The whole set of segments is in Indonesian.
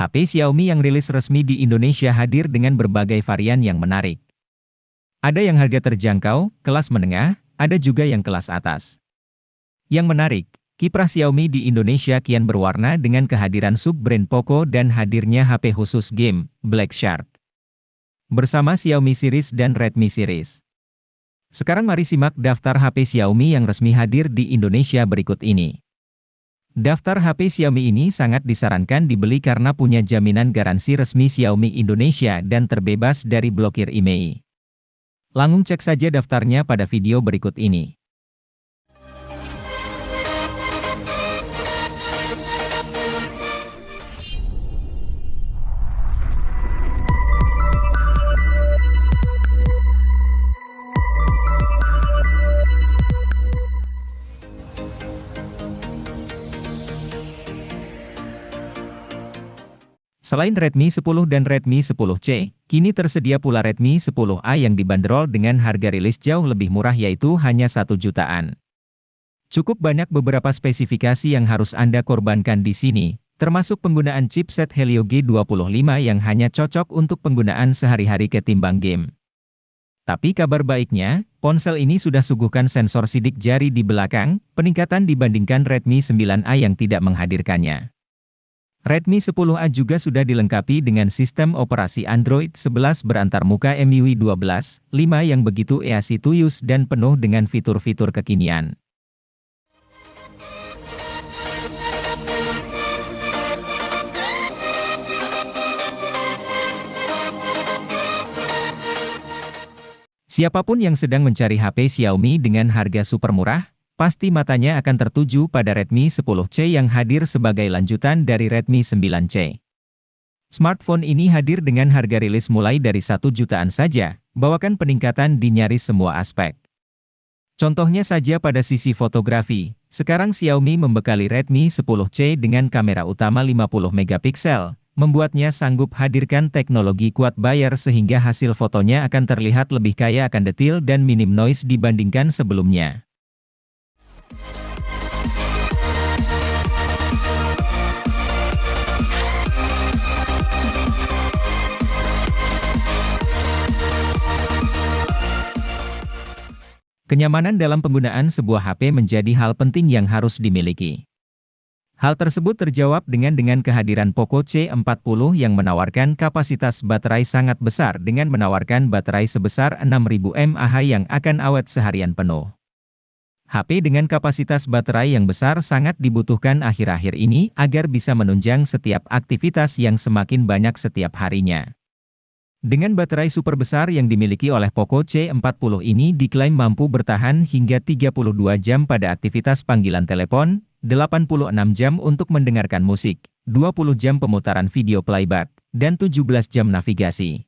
HP Xiaomi yang rilis resmi di Indonesia hadir dengan berbagai varian yang menarik. Ada yang harga terjangkau, kelas menengah, ada juga yang kelas atas. Yang menarik, kiprah Xiaomi di Indonesia kian berwarna dengan kehadiran sub-brand Poco dan hadirnya HP khusus game, Black Shark. Bersama Xiaomi Series dan Redmi Series. Sekarang mari simak daftar HP Xiaomi yang resmi hadir di Indonesia berikut ini. Daftar HP Xiaomi ini sangat disarankan dibeli karena punya jaminan garansi resmi Xiaomi Indonesia dan terbebas dari blokir IMEI. Langsung cek saja daftarnya pada video berikut ini. Selain Redmi 10 dan Redmi 10C, kini tersedia pula Redmi 10A yang dibanderol dengan harga rilis jauh lebih murah yaitu hanya 1 jutaan. Cukup banyak beberapa spesifikasi yang harus Anda korbankan di sini, termasuk penggunaan chipset Helio G25 yang hanya cocok untuk penggunaan sehari-hari ketimbang game. Tapi kabar baiknya, ponsel ini sudah suguhkan sensor sidik jari di belakang, peningkatan dibandingkan Redmi 9A yang tidak menghadirkannya. Redmi 10A juga sudah dilengkapi dengan sistem operasi Android 11 berantarmuka MIUI 12.5 yang begitu easy to use dan penuh dengan fitur-fitur kekinian. Siapapun yang sedang mencari HP Xiaomi dengan harga super murah, pasti matanya akan tertuju pada Redmi 10C yang hadir sebagai lanjutan dari Redmi 9C. Smartphone ini hadir dengan harga rilis mulai dari 1 jutaan saja, bawakan peningkatan di nyaris semua aspek. Contohnya saja pada sisi fotografi, sekarang Xiaomi membekali Redmi 10C dengan kamera utama 50 megapiksel, membuatnya sanggup hadirkan teknologi quad bayar sehingga hasil fotonya akan terlihat lebih kaya akan detail dan minim noise dibandingkan sebelumnya. Kenyamanan dalam penggunaan sebuah HP menjadi hal penting yang harus dimiliki. Hal tersebut terjawab dengan kehadiran Poco C40 yang menawarkan kapasitas baterai sangat besar dengan menawarkan baterai sebesar 6000 mAh yang akan awet seharian penuh. HP dengan kapasitas baterai yang besar sangat dibutuhkan akhir-akhir ini agar bisa menunjang setiap aktivitas yang semakin banyak setiap harinya. Dengan baterai super besar yang dimiliki oleh Poco C40 ini diklaim mampu bertahan hingga 32 jam pada aktivitas panggilan telepon, 86 jam untuk mendengarkan musik, 20 jam pemutaran video playback, dan 17 jam navigasi.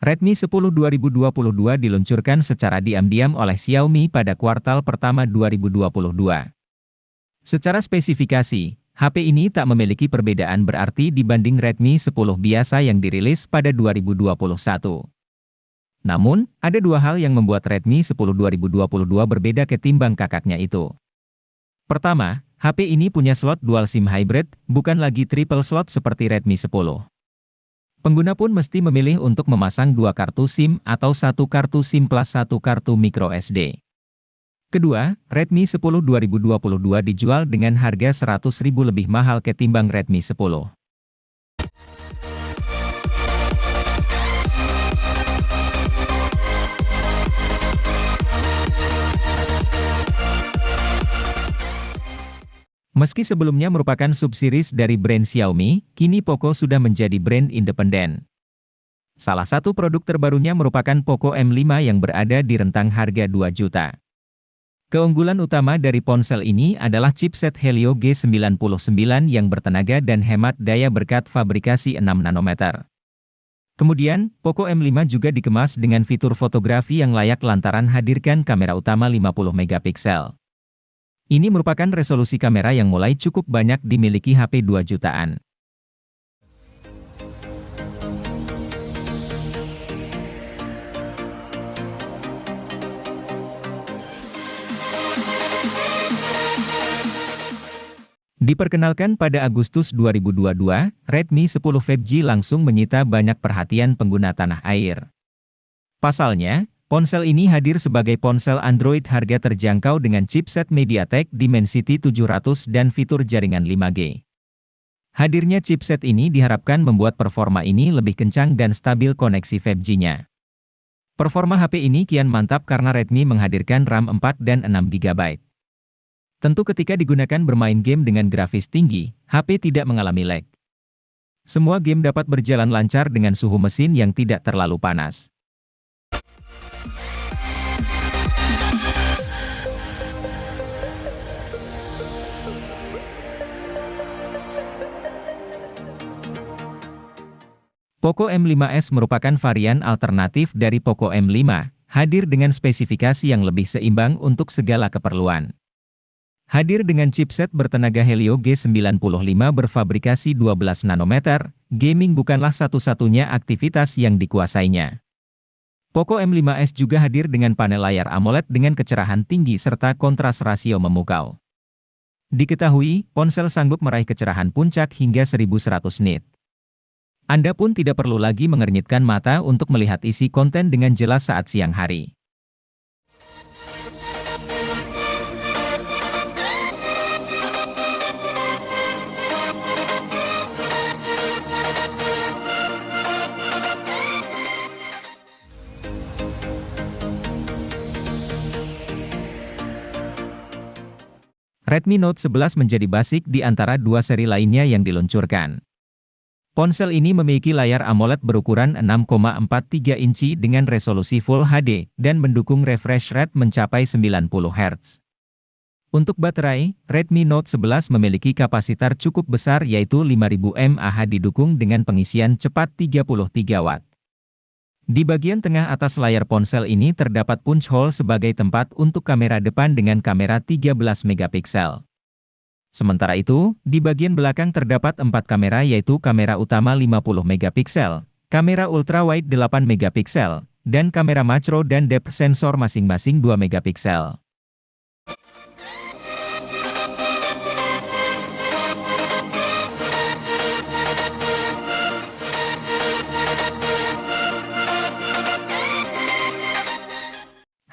Redmi 10 2022 diluncurkan secara diam-diam oleh Xiaomi pada kuartal pertama 2022. Secara spesifikasi, HP ini tak memiliki perbedaan berarti dibanding Redmi 10 biasa yang dirilis pada 2021. Namun, ada dua hal yang membuat Redmi 10 2022 berbeda ketimbang kakaknya itu. Pertama, HP ini punya slot dual SIM hybrid, bukan lagi triple slot seperti Redmi 10. Pengguna pun mesti memilih untuk memasang 2 kartu SIM atau 1 kartu SIM plus 1 kartu microSD. Kedua, Redmi 10 2022 dijual dengan harga 100.000 lebih mahal ketimbang Redmi 10. Meski sebelumnya merupakan subseries dari brand Xiaomi, kini Poco sudah menjadi brand independen. Salah satu produk terbarunya merupakan Poco M5 yang berada di rentang harga 2 juta. Keunggulan utama dari ponsel ini adalah chipset Helio G99 yang bertenaga dan hemat daya berkat fabrikasi 6 nanometer. Kemudian, Poco M5 juga dikemas dengan fitur fotografi yang layak lantaran hadirkan kamera utama 50 megapiksel. Ini merupakan resolusi kamera yang mulai cukup banyak dimiliki HP 2 jutaan. Diperkenalkan pada Agustus 2022, Redmi 10 5G langsung menyita banyak perhatian pengguna tanah air. Pasalnya, ponsel ini hadir sebagai ponsel Android harga terjangkau dengan chipset MediaTek Dimensity 700 dan fitur jaringan 5G. Hadirnya chipset ini diharapkan membuat performa ini lebih kencang dan stabil koneksi 5G-nya. Performa HP ini kian mantap karena Redmi menghadirkan RAM 4 dan 6 GB. Tentu ketika digunakan bermain game dengan grafis tinggi, HP tidak mengalami lag. Semua game dapat berjalan lancar dengan suhu mesin yang tidak terlalu panas. Poco M5s merupakan varian alternatif dari Poco M5, hadir dengan spesifikasi yang lebih seimbang untuk segala keperluan. Hadir dengan chipset bertenaga Helio G95 berfabrikasi 12 nanometer, gaming bukanlah satu-satunya aktivitas yang dikuasainya. Poco M5s juga hadir dengan panel layar AMOLED dengan kecerahan tinggi serta kontras rasio memukau. Diketahui, ponsel sanggup meraih kecerahan puncak hingga 1100 nit. Anda pun tidak perlu lagi mengernyitkan mata untuk melihat isi konten dengan jelas saat siang hari. Redmi Note 11 menjadi basic di antara dua seri lainnya yang diluncurkan. Ponsel ini memiliki layar AMOLED berukuran 6,43 inci dengan resolusi Full HD, dan mendukung refresh rate mencapai 90 Hz. Untuk baterai, Redmi Note 11 memiliki kapasitor cukup besar yaitu 5000 mAh didukung dengan pengisian cepat 33 Watt. Di bagian tengah atas layar ponsel ini terdapat punch hole sebagai tempat untuk kamera depan dengan kamera 13 megapiksel. Sementara itu, di bagian belakang terdapat 4 kamera yaitu kamera utama 50 megapiksel, kamera ultrawide 8 megapiksel, dan kamera makro dan depth sensor masing-masing 2 megapiksel.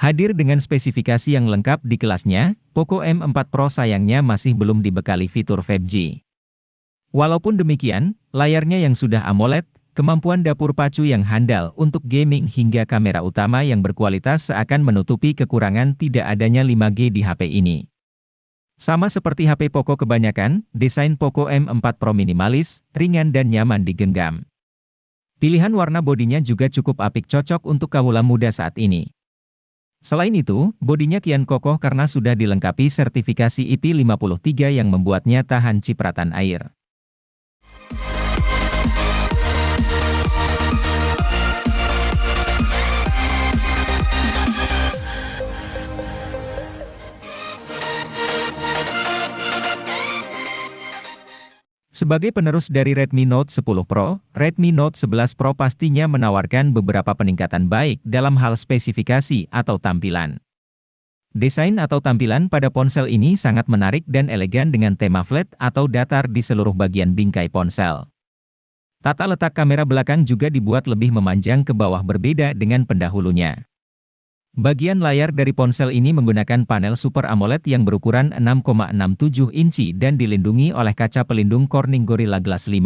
Hadir dengan spesifikasi yang lengkap di kelasnya, Poco M4 Pro sayangnya masih belum dibekali fitur 5G. Walaupun demikian, layarnya yang sudah AMOLED, kemampuan dapur pacu yang handal untuk gaming hingga kamera utama yang berkualitas seakan menutupi kekurangan tidak adanya 5G di HP ini. Sama seperti HP Poco kebanyakan, desain Poco M4 Pro minimalis, ringan dan nyaman digenggam. Pilihan warna bodinya juga cukup apik cocok untuk kaula muda saat ini. Selain itu, bodinya kian kokoh karena sudah dilengkapi sertifikasi IP53 yang membuatnya tahan cipratan air. Sebagai penerus dari Redmi Note 10 Pro, Redmi Note 11 Pro pastinya menawarkan beberapa peningkatan baik dalam hal spesifikasi atau tampilan. Desain atau tampilan pada ponsel ini sangat menarik dan elegan dengan tema flat atau datar di seluruh bagian bingkai ponsel. Tata letak kamera belakang juga dibuat lebih memanjang ke bawah berbeda dengan pendahulunya. Bagian layar dari ponsel ini menggunakan panel Super AMOLED yang berukuran 6,67 inci dan dilindungi oleh kaca pelindung Corning Gorilla Glass 5.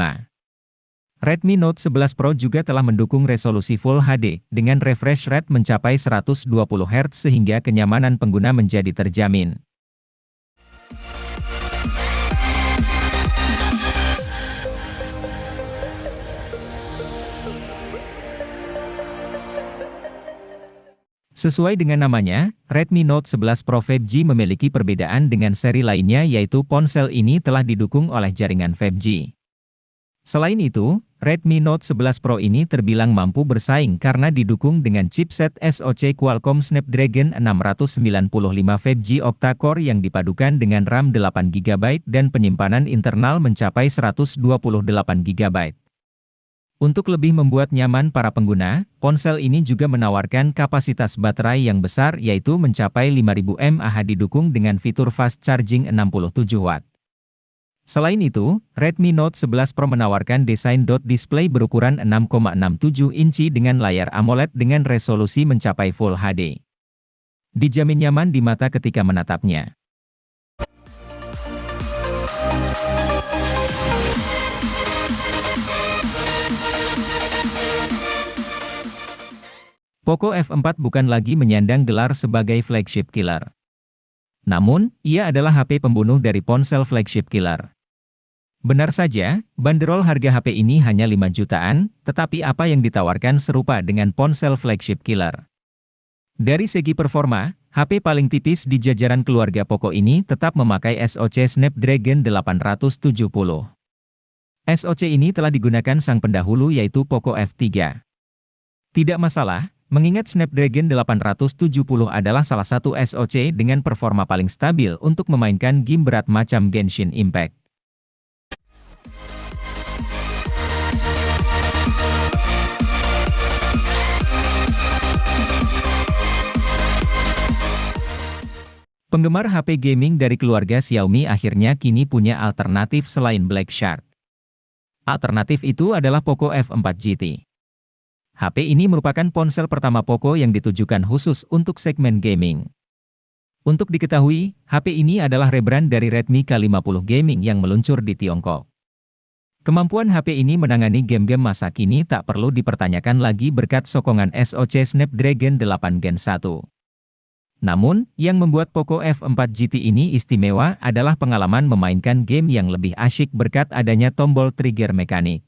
Redmi Note 11 Pro juga telah mendukung resolusi Full HD, dengan refresh rate mencapai 120 Hz sehingga kenyamanan pengguna menjadi terjamin. Sesuai dengan namanya, Redmi Note 11 Pro 5G memiliki perbedaan dengan seri lainnya yaitu ponsel ini telah didukung oleh jaringan 5G. Selain itu, Redmi Note 11 Pro ini terbilang mampu bersaing karena didukung dengan chipset SoC Qualcomm Snapdragon 695 5G octa-core yang dipadukan dengan RAM 8GB dan penyimpanan internal mencapai 128 GB. Untuk lebih membuat nyaman para pengguna, ponsel ini juga menawarkan kapasitas baterai yang besar yaitu mencapai 5000 mAh didukung dengan fitur fast charging 67 Watt. Selain itu, Redmi Note 11 Pro menawarkan desain dot display berukuran 6,67 inci dengan layar AMOLED dengan resolusi mencapai Full HD. Dijamin nyaman di mata ketika menatapnya. Poco F4 bukan lagi menyandang gelar sebagai flagship killer. Namun, ia adalah HP pembunuh dari ponsel flagship killer. Benar saja, banderol harga HP ini hanya 5 jutaan, tetapi apa yang ditawarkan serupa dengan ponsel flagship killer. Dari segi performa, HP paling tipis di jajaran keluarga Poco ini tetap memakai SoC Snapdragon 870. SoC ini telah digunakan sang pendahulu yaitu Poco F3. Tidak masalah, mengingat Snapdragon 870 adalah salah satu SoC dengan performa paling stabil untuk memainkan game berat macam Genshin Impact. Penggemar HP gaming dari keluarga Xiaomi akhirnya kini punya alternatif selain Black Shark. Alternatif itu adalah Poco F4 GT. HP ini merupakan ponsel pertama Poco yang ditujukan khusus untuk segmen gaming. Untuk diketahui, HP ini adalah rebrand dari Redmi K50 Gaming yang meluncur di Tiongkok. Kemampuan HP ini menangani game-game masa kini tak perlu dipertanyakan lagi berkat sokongan SoC Snapdragon 8 Gen 1. Namun, yang membuat Poco F4 GT ini istimewa adalah pengalaman memainkan game yang lebih asyik berkat adanya tombol trigger mekanik.